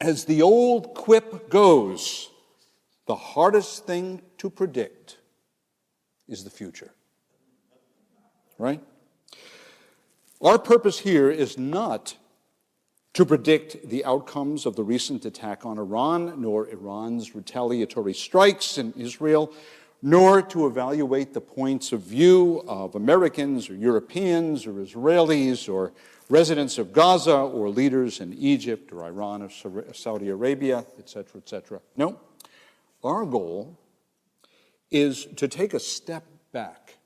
As the old quip goes, the hardest thing to predict is the future. Right? Our purpose here is not to predict the outcomes of the recent attack on Iran, nor Iran's retaliatory strikes in Israel, nor to evaluate the points of view of Americans or Europeans or Israelis or residents of Gaza or leaders in Egypt or Iran or Saudi Arabia, etc., etc. No, our goal is to take a step back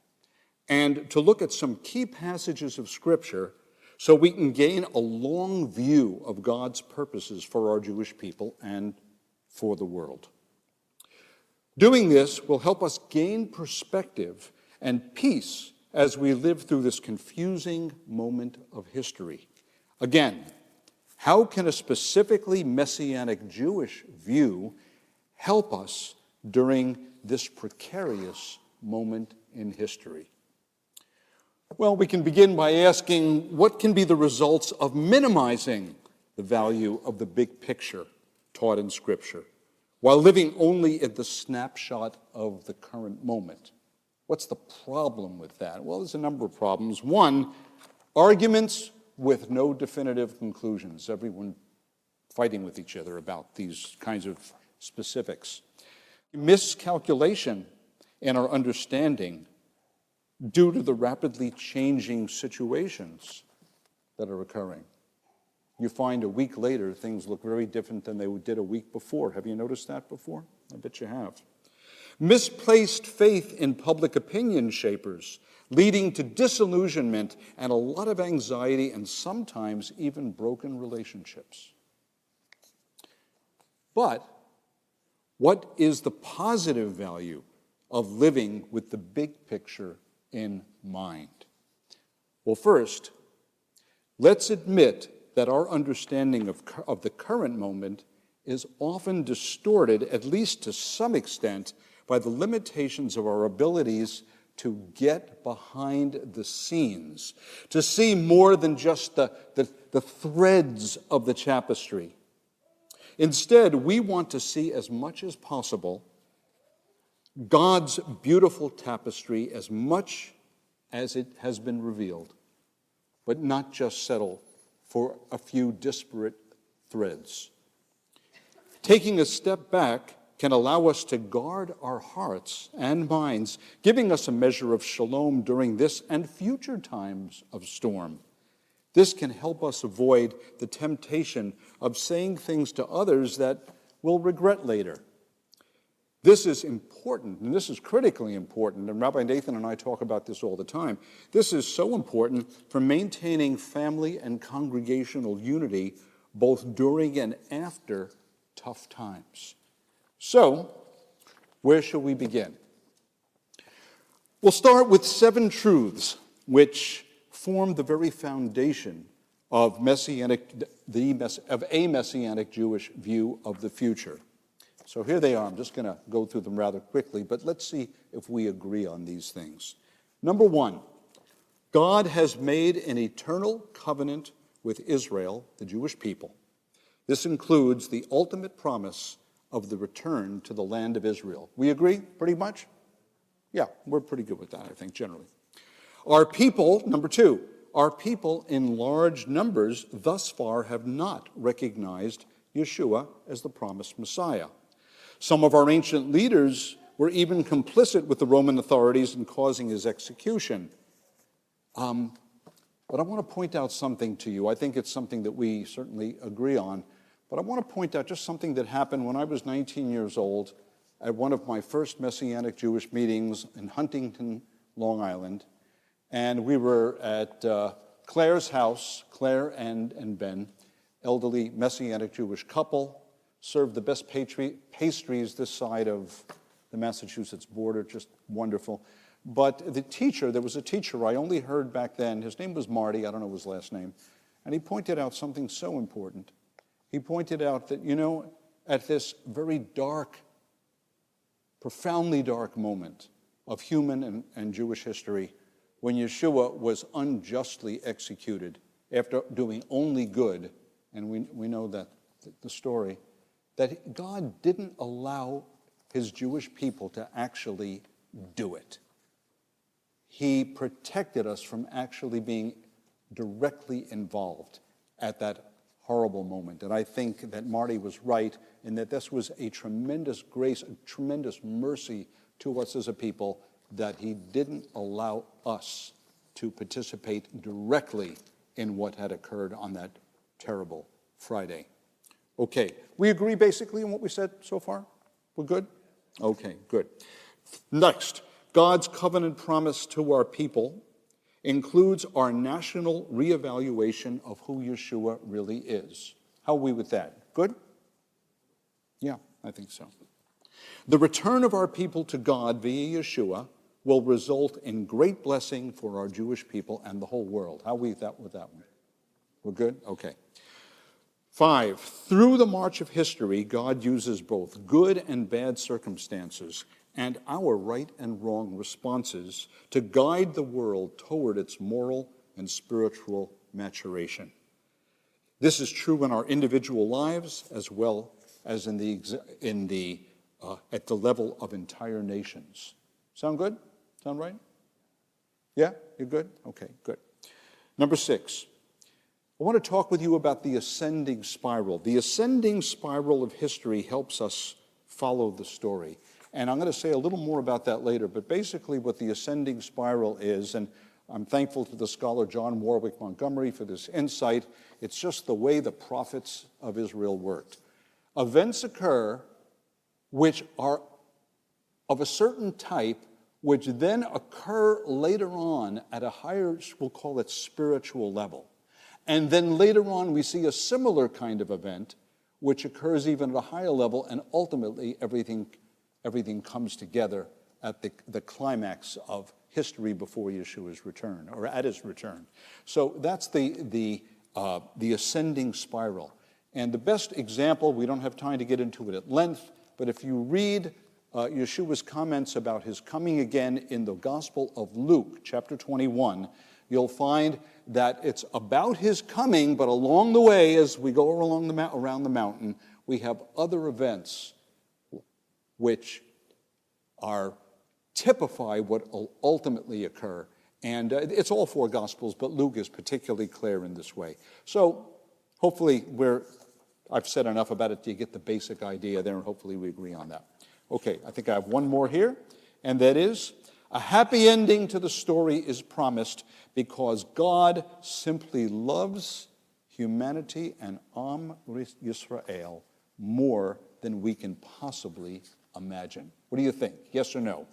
and to look at some key passages of Scripture so we can gain a long view of God's purposes for our Jewish people and for the world. Doing this will help us gain perspective and peace as we live through this confusing moment of history. Again, how can a specifically Messianic Jewish view help us during this precarious moment in history? Well, we can begin by asking, what can be the results of minimizing the value of the big picture taught in Scripture, while living only at the snapshot of the current moment? What's the problem with that? Well, there's a number of problems. One, arguments with no definitive conclusions, everyone fighting with each other about these kinds of specifics. Miscalculation in our understanding due to the rapidly changing situations that are occurring. You find a week later, things look very different than they did a week before. Have you noticed that before? I bet you have. Misplaced faith in public opinion shapers, leading to disillusionment and a lot of anxiety and sometimes even broken relationships. But what is the positive value of living with the big picture in mind? Well, first, let's admit that our understanding of the current moment is often distorted, at least to some extent, by the limitations of our abilities to get behind the scenes, to see more than just the threads of the tapestry. Instead, we want to see as much as possible God's beautiful tapestry as much as it has been revealed, but not just settle for a few disparate threads. Taking a step back can allow us to guard our hearts and minds, giving us a measure of shalom during this and future times of storm. This can help us avoid the temptation of saying things to others that we'll regret later. This is important, and this is critically important, and Rabbi Nathan and I talk about this all the time. This is so important for maintaining family and congregational unity both during and after tough times. So, where shall we begin? We'll start with 7 truths which form the very foundation of a Messianic Jewish view of the future. So here they are. I'm just going to go through them rather quickly, but let's see if we agree on these things. Number 1, God has made an eternal covenant with Israel, the Jewish people. This includes the ultimate promise of the return to the land of Israel. We agree pretty much? Yeah, we're pretty good with that, I think, generally. Our people, number 2, our people in large numbers thus far have not recognized Yeshua as the promised Messiah. Some of our ancient leaders were even complicit with the Roman authorities in causing his execution. But I want to point out something to you. I think it's something that we certainly agree on. But I want to point out just something that happened when I was 19 years old at one of my first Messianic Jewish meetings in Huntington, Long Island. And we were at Claire's house, Claire and Ben, elderly Messianic Jewish couple, served the best pastries this side of the Massachusetts border, just wonderful. But the teacher, there was a teacher I only heard back then, his name was Marty, I don't know his last name, and he pointed out something so important. He pointed out that, at this very dark, profoundly dark moment of human and Jewish history, when Yeshua was unjustly executed after doing only good, and we know that the story, that God didn't allow his Jewish people to actually do it. He protected us from actually being directly involved at that horrible moment. And I think that Marty was right in that this was a tremendous grace, a tremendous mercy to us as a people, that he didn't allow us to participate directly in what had occurred on that terrible Friday. Okay, we agree basically on what we said so far? We're good? Okay, good. Next, God's covenant promise to our people includes our national reevaluation of who Yeshua really is. How are we with that? Good? Yeah, I think so. The return of our people to God via Yeshua will result in great blessing for our Jewish people and the whole world. How are we with that one? We're good? Okay. 5, through the march of history, God uses both good and bad circumstances and our right and wrong responses to guide the world toward its moral and spiritual maturation. This is true in our individual lives as well as at the level of entire nations. Sound good? Sound right? Yeah? You're good? Okay, good. Number 6. I want to talk with you about the ascending spiral. The ascending spiral of history helps us follow the story. And I'm going to say a little more about that later, but basically what the ascending spiral is, and I'm thankful to the scholar John Warwick Montgomery for this insight, it's just the way the prophets of Israel worked. Events occur which are of a certain type, which then occur later on at a higher, we'll call it spiritual level. And then later on, we see a similar kind of event, which occurs even at a higher level, and ultimately everything comes together at the climax of history before Yeshua's return, or at his return. So that's the ascending spiral. And the best example, we don't have time to get into it at length, but if you read Yeshua's comments about his coming again in the Gospel of Luke, chapter 21, you'll find that it's about his coming, but along the way, as we go around the mountain, we have other events which typify what will ultimately occur. And it's all 4 Gospels, but Luke is particularly clear in this way. So hopefully I've said enough about it to get the basic idea there, and hopefully we agree on that. Okay, I think I have one more here, and that is, a happy ending to the story is promised because God simply loves humanity and Am Yisrael more than we can possibly imagine. What do you think? Yes or no?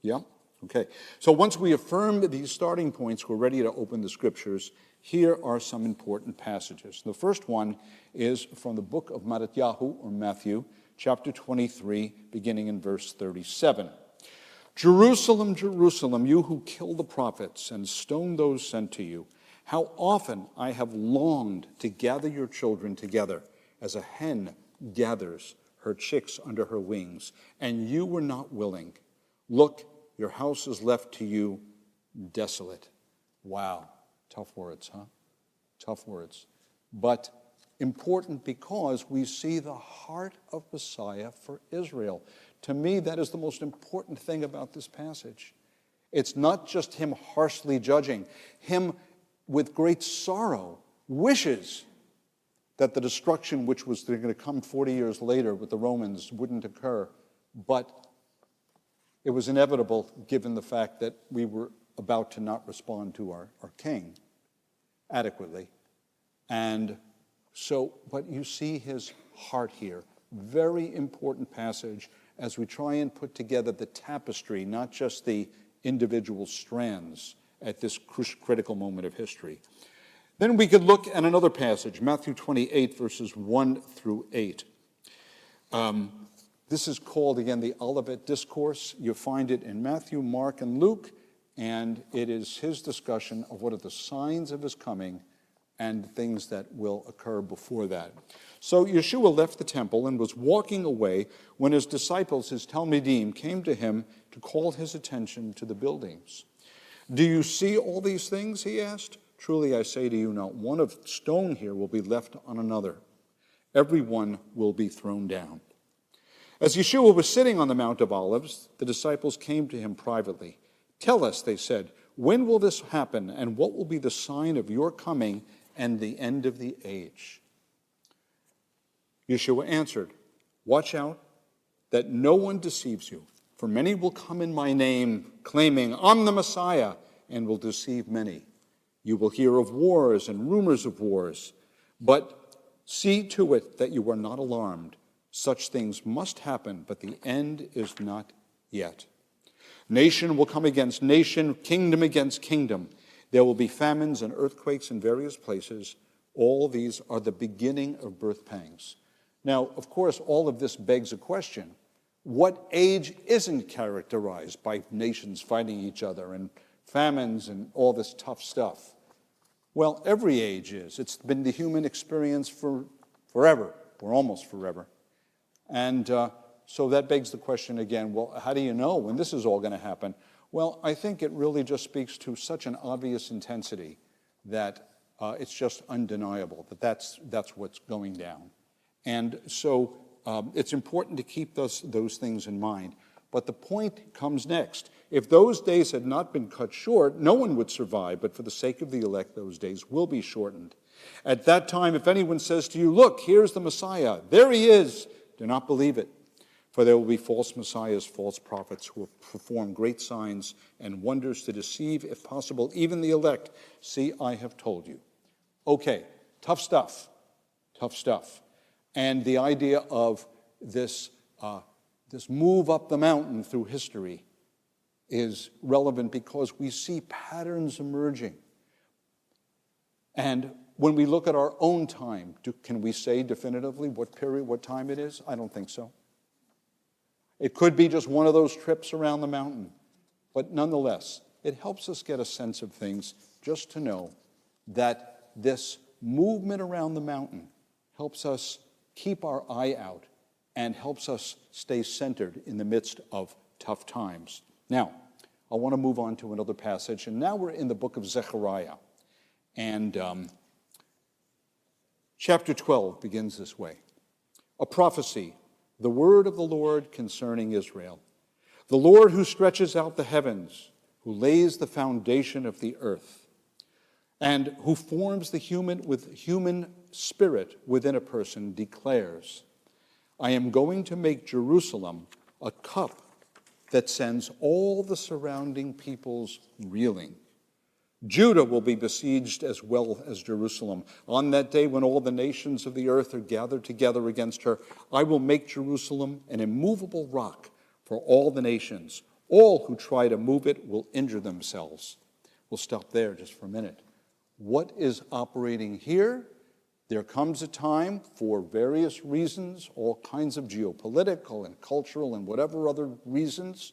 Yeah? Okay. So once we affirm these starting points, we're ready to open the scriptures. Here are some important passages. The first one is from the book of Matthew, or Matthew, chapter 23, beginning in verse 37. Jerusalem, Jerusalem, you who kill the prophets and stone those sent to you, how often I have longed to gather your children together as a hen gathers her chicks under her wings, and you were not willing. Look, your house is left to you desolate. Wow, tough words, huh? Tough words. But important because we see the heart of Messiah for Israel. To me, that is the most important thing about this passage. It's not just him harshly judging. Him, with great sorrow, wishes that the destruction which was going to come 40 years later with the Romans wouldn't occur. But it was inevitable given the fact that we were about to not respond to our king adequately. And so, but you see his heart here. Very important passage as we try and put together the tapestry, not just the individual strands at this critical moment of history. Then we could look at another passage, Matthew 28, verses 1 through 8. This is called, again, the Olivet Discourse. You find it in Matthew, Mark, and Luke, and it is his discussion of what are the signs of his coming and things that will occur before that. So Yeshua left the temple and was walking away when his disciples, his Talmidim, came to him to call his attention to the buildings. Do you see all these things, he asked. Truly I say to you, not one of stone here will be left on another. Everyone will be thrown down. As Yeshua was sitting on the Mount of Olives, the disciples came to him privately. Tell us, they said, when will this happen, and what will be the sign of your coming and the end of the age? Yeshua answered, watch out that no one deceives you, for many will come in my name, claiming, I'm the Messiah, and will deceive many. You will hear of wars and rumors of wars, but see to it that you are not alarmed. Such things must happen, but the end is not yet. Nation will come against nation, kingdom against kingdom. There will be famines and earthquakes in various places. All these are the beginning of birth pangs. Now, of course, all of this begs a question. What age isn't characterized by nations fighting each other and famines and all this tough stuff? Well, every age is. It's been the human experience for forever, or almost forever. And so that begs the question again, well, how do you know when this is all going to happen? Well, I think it really just speaks to such an obvious intensity that it's just undeniable that that's what's going down. And so it's important to keep those things in mind. But the point comes next. If those days had not been cut short, no one would survive, but for the sake of the elect, those days will be shortened. At that time, if anyone says to you, look, here's the Messiah, there he is, do not believe it. For there will be false messiahs, false prophets, who will perform great signs and wonders to deceive, if possible, even the elect. See, I have told you. Okay, tough stuff. And the idea of this move up the mountain through history is relevant because we see patterns emerging. And when we look at our own time, can we say definitively what period, what time it is? I don't think so. It could be just one of those trips around the mountain. But nonetheless, it helps us get a sense of things just to know that this movement around the mountain helps us keep our eye out and helps us stay centered in the midst of tough times. Now, I want to move on to another passage, and now we're in the book of Zechariah. And chapter 12 begins this way. A prophecy, the word of the Lord concerning Israel. The Lord who stretches out the heavens, who lays the foundation of the earth, and who forms the human spirit within a person, declares, I am going to make Jerusalem a cup that sends all the surrounding peoples reeling. Judah will be besieged as well as Jerusalem. On that day when all the nations of the earth are gathered together against her, I will make Jerusalem an immovable rock for all the nations. All who try to move it will injure themselves. We'll stop there just for a minute. What is operating here? There comes a time, for various reasons, all kinds of geopolitical and cultural and whatever other reasons.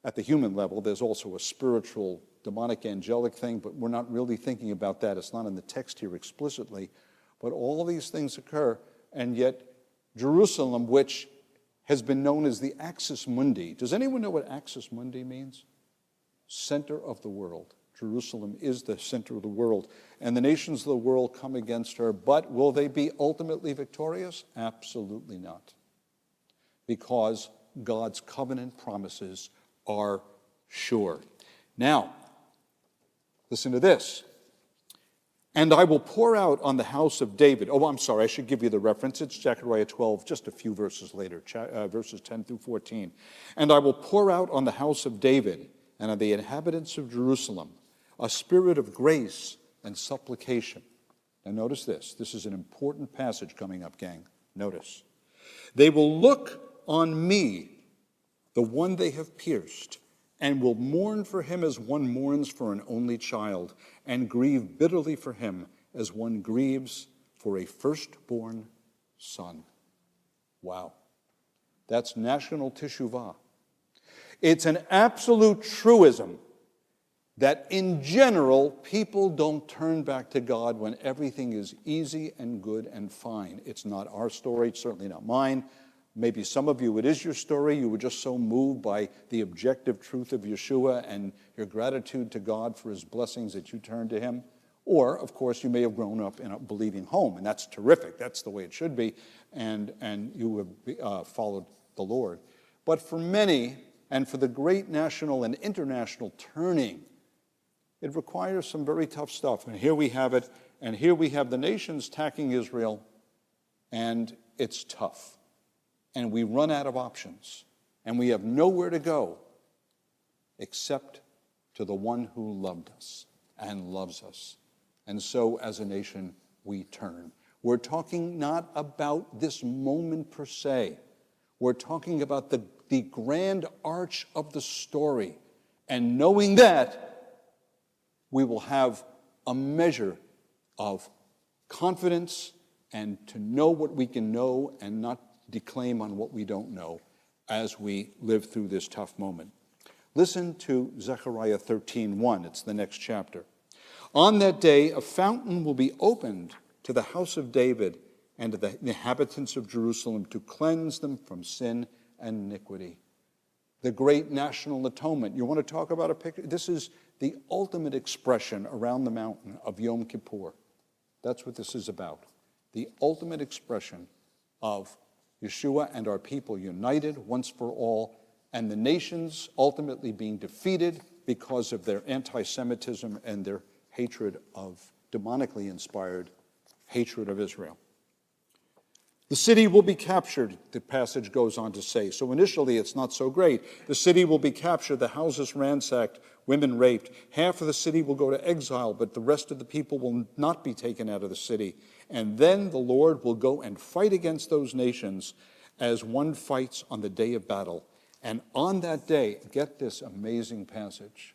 At the human level, there's also a spiritual, demonic, angelic thing, but we're not really thinking about that. It's not in the text here explicitly. But all these things occur, and yet Jerusalem, which has been known as the Axis Mundi. Does anyone know what Axis Mundi means? Center of the world. Jerusalem is the center of the world. And the nations of the world come against her, but will they be ultimately victorious? Absolutely not. Because God's covenant promises are sure. Now, listen to this. And I will pour out on the house of David. Oh, I'm sorry, I should give you the reference. It's Zechariah 12, just a few verses later, verses 10 through 14. And I will pour out on the house of David and on the inhabitants of Jerusalem a spirit of grace and supplication. Now notice this. This is an important passage coming up, gang. Notice. They will look on me, the one they have pierced, and will mourn for him as one mourns for an only child, and grieve bitterly for him as one grieves for a firstborn son. Wow. That's national teshuvah. It's an absolute truism that in general, people don't turn back to God when everything is easy and good and fine. It's not our story, it's certainly not mine. Maybe some of you, it is your story. You were just so moved by the objective truth of Yeshua and your gratitude to God for his blessings that you turned to him. Or, of course, you may have grown up in a believing home, and that's terrific. That's the way it should be, and you have followed the Lord. But for many, and for the great national and international turning, it requires some very tough stuff. And here we have it, and here we have the nations attacking Israel, and it's tough. And we run out of options, and we have nowhere to go except to the one who loved us and loves us. And so, as a nation, we turn. We're talking not about this moment per se. We're talking about the grand arch of the story. And knowing that, we will have a measure of confidence and to know what we can know and not declaim on what we don't know as we live through this tough moment. Listen to Zechariah 13:1. It's the next chapter. On that day, a fountain will be opened to the house of David and to the inhabitants of Jerusalem to cleanse them from sin and iniquity. The great national atonement. You want to talk about a picture? This is the ultimate expression around the mountain of Yom Kippur. That's what this is about. The ultimate expression of Yeshua and our people united once for all, and the nations ultimately being defeated because of their anti-Semitism and their hatred of, demonically inspired hatred of Israel. The city will be captured, the passage goes on to say. So initially it's not so great. The city will be captured, the houses ransacked, women raped. Half of the city will go to exile, but the rest of the people will not be taken out of the city. And then the Lord will go and fight against those nations as one fights on the day of battle. And on that day, get this amazing passage.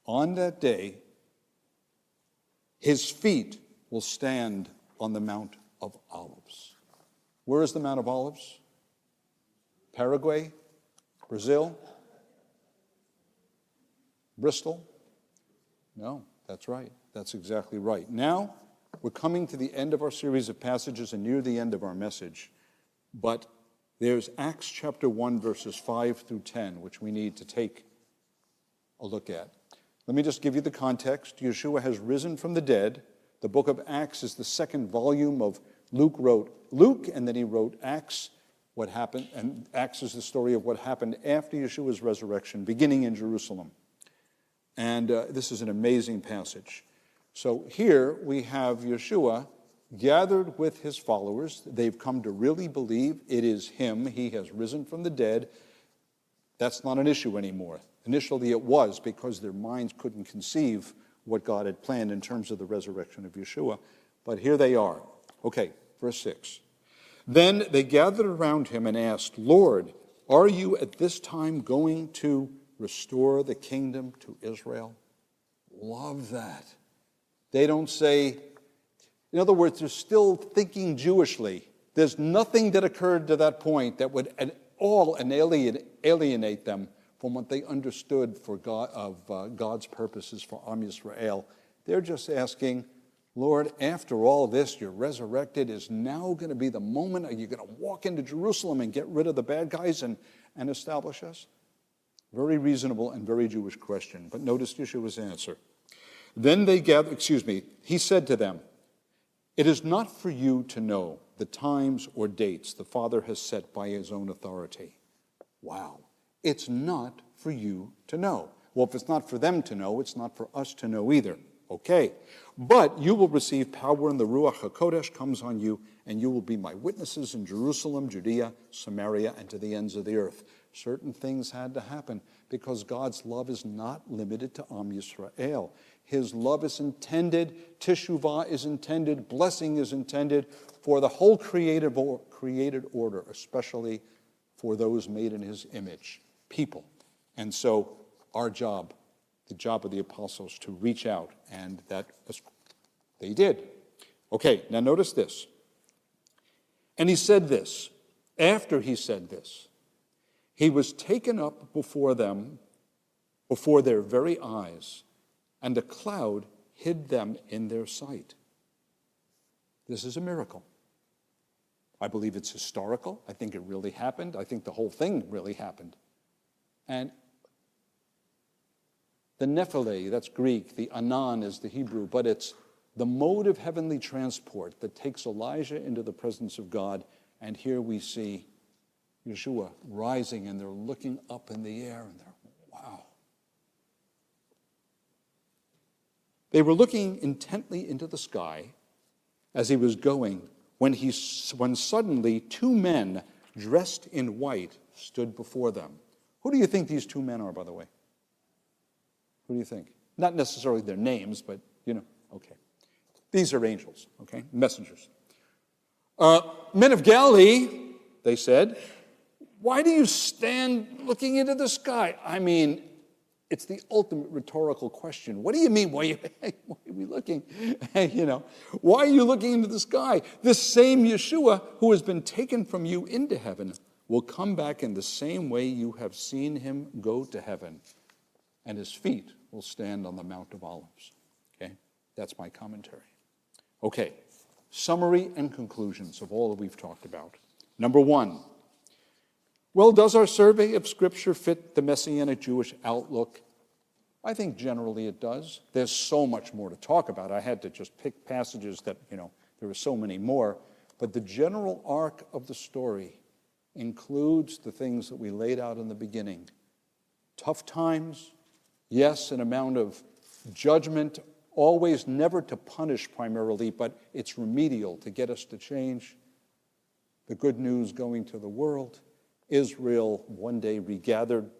On that day, his feet will stand on the Mount of Olives. Where is the Mount of Olives? Paraguay? Brazil? Bristol? No, that's right. That's exactly right. Now, we're coming to the end of our series of passages and near the end of our message. But there's Acts chapter 1, verses 5 through 10, which we need to take a look at. Let me just give you the context. Yeshua has risen from the dead. The book of Acts is the second volume of Luke wrote Luke, and then he wrote Acts, what happened, and Acts is the story of what happened after Yeshua's resurrection, beginning in Jerusalem. And this is an amazing passage. So here we have Yeshua gathered with his followers. They've come to really believe it is him. He has risen from the dead. That's not an issue anymore. Initially it was, because their minds couldn't conceive what God had planned in terms of the resurrection of Yeshua. But here they are. Okay, verse 6. Then they gathered around him and asked, Lord, are you at this time going to restore the kingdom to Israel? Love that. They don't say, in other words, they're still thinking Jewishly. There's nothing that occurred to that point that would at all alienate them from what they understood for God, of God's purposes for Am Yisrael. They're just asking, Lord, after all this, you're resurrected. Is now going to be the moment? Are you going to walk into Jerusalem and get rid of the bad guys and establish us? Very reasonable and very Jewish question. But notice Yeshua's answer. Then they gathered, he said to them, it is not for you to know the times or dates the Father has set by his own authority. Wow. It's not for you to know. Well, if it's not for them to know, it's not for us to know either. Okay. But you will receive power when the Ruach HaKodesh comes on you, and you will be my witnesses in Jerusalem, Judea, Samaria, and to the ends of the earth. Certain things had to happen because God's love is not limited to Am Yisrael. His love is intended, teshuvah is intended, blessing is intended for the whole created order, especially for those made in his image, people. And so our job, the job of the apostles, to reach out, and that they did. Okay, now notice this. And he said this. After he said this, he was taken up before them, before their very eyes, and a cloud hid them in their sight. This is a miracle. I believe it's historical. I think it really happened. I think the whole thing really happened. And The Nephile, that's Greek. The Anan is the Hebrew. But it's the mode of heavenly transport that takes Elijah into the presence of God. And here we see Yeshua rising, and they're looking up in the air, and they're, wow. They were looking intently into the sky as he was going, when suddenly 2 men dressed in white stood before them. Who do you think these 2 men are, by the way? Who do you think? Not necessarily their names, but okay. These are angels, okay? Messengers. Men of Galilee, they said, why do you stand looking into the sky? I mean, it's the ultimate rhetorical question. What do you mean? Why are we looking? Why are you looking into the sky? This same Yeshua who has been taken from you into heaven will come back in the same way you have seen him go to heaven, and his feet will stand on the Mount of Olives. Okay? That's my commentary. Okay, summary and conclusions of all that we've talked about. Number 1, well, does our survey of Scripture fit the Messianic Jewish outlook? I think generally it does. There's so much more to talk about. I had to just pick passages that, there were so many more. But the general arc of the story includes the things that we laid out in the beginning. Tough times, yes, an amount of judgment, always never to punish primarily, but it's remedial to get us to change. The good news going to the world. Israel one day regathered,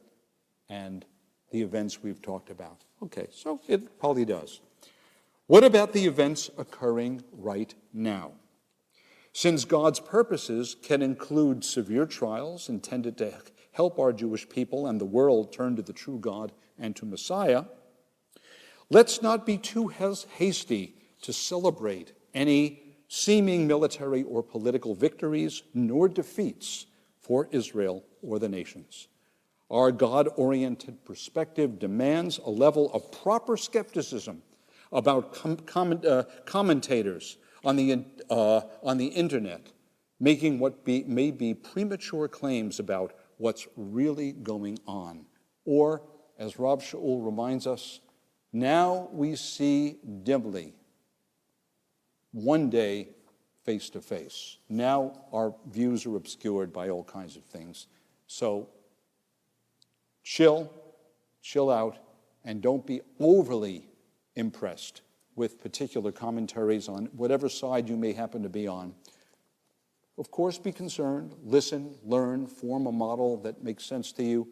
and the events we've talked about. Okay, so it probably does. What about the events occurring right now? Since God's purposes can include severe trials intended to help our Jewish people and the world turn to the true God and to Messiah, let's not be too hasty to celebrate any seeming military or political victories nor defeats for Israel or the nations. Our God-oriented perspective demands a level of proper skepticism about commentators on the internet making what may be premature claims about what's really going on. Or, as Rob Shaul reminds us, now we see dimly, one day face to face. Now our views are obscured by all kinds of things. So chill out, and don't be overly impressed with particular commentaries on whatever side you may happen to be on. Of course, be concerned, listen, learn, form a model that makes sense to you,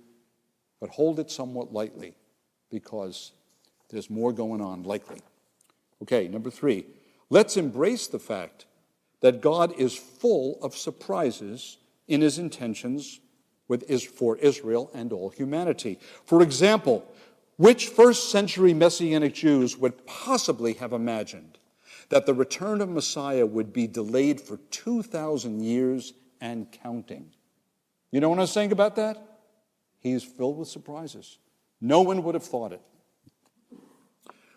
but hold it somewhat lightly, because there's more going on, likely. Okay, number 3, let's embrace the fact that God is full of surprises in his intentions for Israel and all humanity. For example, which first-century Messianic Jews would possibly have imagined that the return of Messiah would be delayed for 2,000 years and counting? You know what I'm saying about that? He's filled with surprises. No one would have thought it.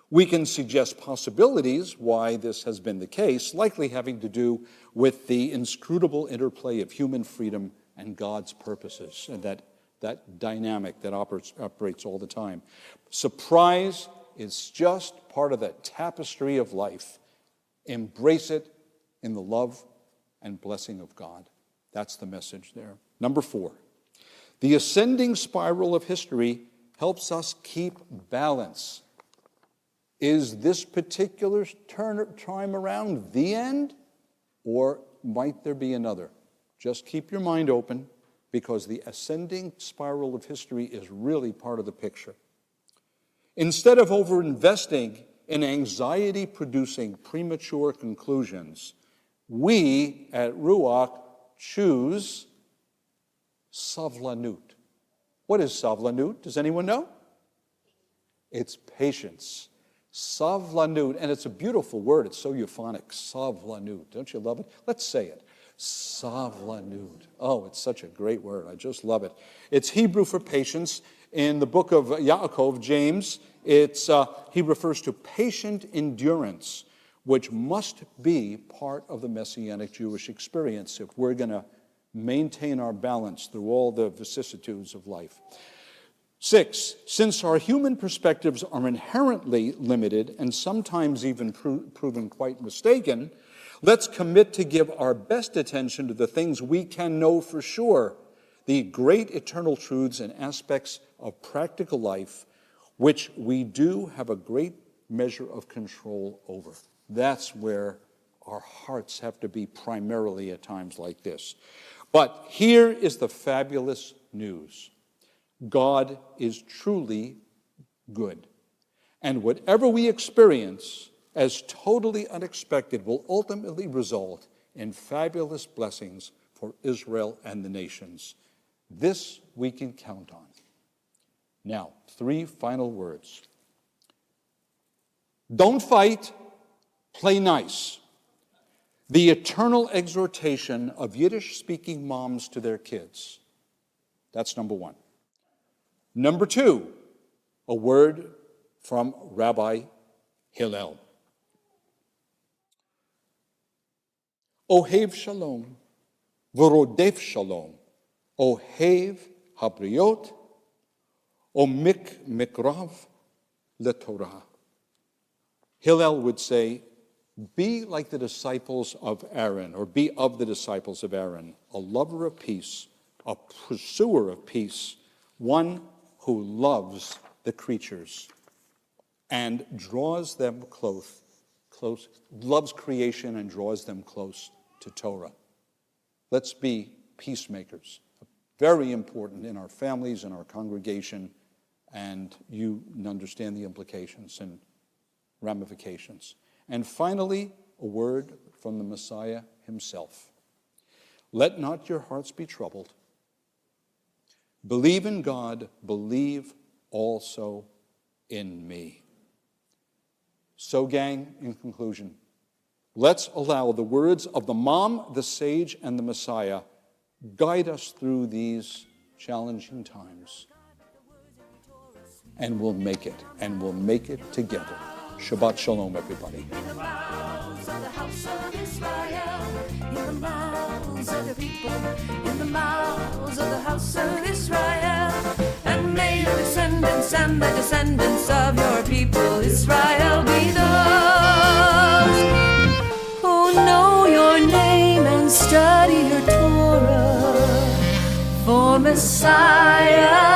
We can suggest possibilities why this has been the case, likely having to do with the inscrutable interplay of human freedom and God's purposes, and that dynamic that operates all the time. Surprise is just part of the tapestry of life. Embrace it in the love and blessing of God. That's the message there. Number 4, the ascending spiral of history helps us keep balance. Is this particular time around the end, or might there be another? Just keep your mind open, because the ascending spiral of history is really part of the picture. Instead of over-investing in anxiety-producing premature conclusions, we at Ruach choose savlanut. What is savlanut? Does anyone know? It's patience. Savlanut, and it's a beautiful word. It's so euphonic. Savlanut. Don't you love it? Let's say it. Savlanut. Oh, it's such a great word. I just love it. It's Hebrew for patience. In the book of Yaakov, James, he refers to patient endurance, which must be part of the Messianic Jewish experience if we're going to maintain our balance through all the vicissitudes of life. 6, since our human perspectives are inherently limited and sometimes even proven quite mistaken, let's commit to give our best attention to the things we can know for sure, the great eternal truths and aspects of practical life, which we do have a great measure of control over. That's where our hearts have to be primarily at times like this. But here is the fabulous news. God is truly good. And whatever we experience as totally unexpected will ultimately result in fabulous blessings for Israel and the nations. This we can count on. Now, 3 final words. Don't fight, play nice. The eternal exhortation of Yiddish-speaking moms to their kids. That's number 1. Number 2, a word from Rabbi Hillel. Ohev shalom, v'rodef shalom, ohev habriot, mikrav letorah. Hillel would say, be like the disciples of Aaron, or be of the disciples of Aaron, a lover of peace, a pursuer of peace, one who loves the creatures and draws them close, loves creation and draws them close to Torah. Let's be peacemakers. Very important in our families, in our congregation, and you understand the implications and ramifications. And finally, a word from the Messiah himself. Let not your hearts be troubled. Believe in God, believe also in me. So, gang, in conclusion, let's allow the words of the Mom, the Sage, and the Messiah guide us through these challenging times. And we'll make it, and we'll make it together. Shabbat Shalom, everybody. In the mouths of the house of Israel, in the mouths of the people, in the mouths of the house of Israel, and may your descendants and the descendants of your people Israel be those who know your name and study your Torah, for Messiah